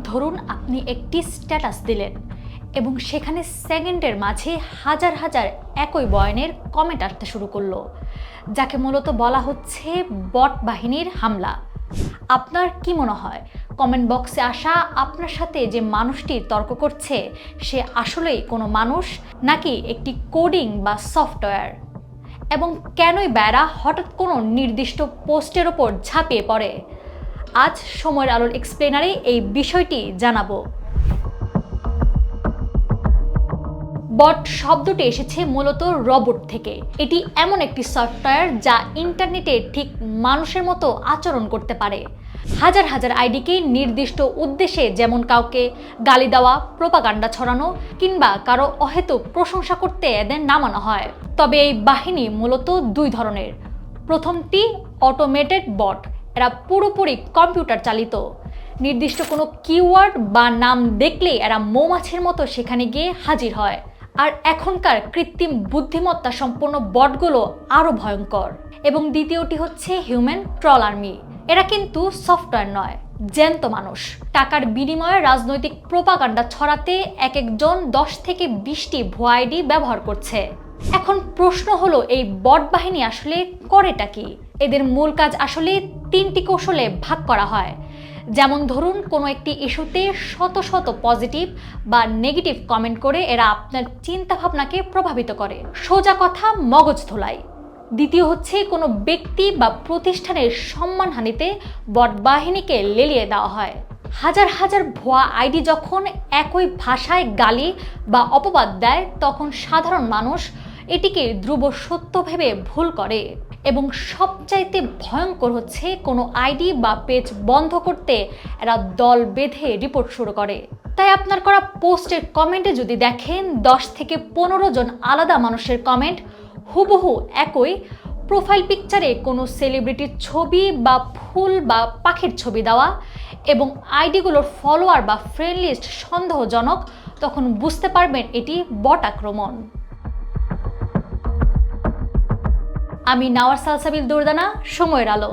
ধরুন আপনি একটি স্ট্যাটাস দিলেন এবং সেখানে সেকেন্ডের মাঝে হাজার হাজার একই বয়ানের কমেন্ট আসতে শুরু করলো, যাকে মূলত বলা হচ্ছে বট বাহিনীর হামলা। আপনার কি মনে হয়, কমেন্ট বক্সে আসা আপনার সাথে যে মানুষটি তর্ক করছে সে আসলেই কোনো মানুষ নাকি একটি কোডিং বা সফটওয়্যার? এবং কেনই বেড়া হঠাৎ কোনো নির্দিষ্ট পোস্টের ওপর ঝাঁপিয়ে পড়ে? আজ সময়ের আলোর এক্সপ্লেনারে এই বিষয়টি জানাবো। বট শব্দটি এসেছে মূলত রোবট থেকে। এটি এমন একটি সফটওয়্যার যা ইন্টারনেটে ঠিক মানুষের মতো আচরণ করতে পারে। হাজার হাজার আইডিকে নির্দিষ্ট উদ্দেশ্যে, যেমন কাউকে গালি দেওয়া, প্রোপাগান্ডা ছড়ানো কিংবা কারো অহেতুক প্রশংসা করতে এদের নামানো হয়। তবে এই বাহিনী মূলত দুই ধরনের। প্রথমটি অটোমেটেড বট। এরা পুরোপুরি কম্পিউটার চালিত। নির্দিষ্ট কোনো কিওয়ার্ড বা নাম দেখলেই এরা মৌমাছির মতো সেখানে গিয়ে হাজির হয়। আর এখনকার কৃত্রিম বুদ্ধিমত্তা সম্পন্ন বটগুলো আরও ভয়ঙ্কর। এবং দ্বিতীয়টি হচ্ছে হিউম্যান ট্রল আর্মি। এরা কিন্তু সফটওয়্যার নয়, জ্যান্ত মানুষ। টাকার বিনিময়ে রাজনৈতিক প্রোপাগান্ডা ছড়াতে এক একজন 10 থেকে 20টি ভুয়া আইডি ব্যবহার করছে। এখন প্রশ্ন হলো, এই বট বাহিনী আসলে করেটা কি? এদের মূল কাজ আসলে 3টি কৌশলে ভাগ করা হয়। যেমন ধরুন, কোনো একটি ইস্যুতে শত শত পজিটিভ বা নেগেটিভ কমেন্ট করে এরা আপনার চিন্তাভাবনাকে প্রভাবিত করে। সোজা কথা, মগজ ধোলাই। দ্বিতীয় হচ্ছে, কোনো ব্যক্তি বা প্রতিষ্ঠানের সম্মানহানিতে বট বাহিনীকে লেলিয়ে দেওয়া হয়। হাজার হাজার ভুয়া আইডি যখন একই ভাষায় গালি বা অপবাদ দেয়, তখন সাধারণ মানুষ এটিকে ধ্রুব সত্য ভেবে ভুল করে। এবং সবচাইতে ভয়ঙ্কর হচ্ছে, কোনো আইডি বা পেজ বন্ধ করতে এরা দল বেঁধে রিপোর্ট শুরু করে। তাই আপনার করা পোস্টের কমেন্টে যদি দেখেন 10 থেকে 15 জন আলাদা মানুষের কমেন্ট হুবহু একই, প্রোফাইল পিকচারে কোনো সেলিব্রিটির ছবি বা ফুল বা পাখির ছবি দেওয়া এবং আইডিগুলোর ফলোয়ার বা ফ্রেন্ড লিস্ট সন্দেহজনক, তখন বুঝতে পারবেন এটি বট আক্রমণ। আমি নাওয়ার সালসাবিল দুর্দানা, সময়ের আলো।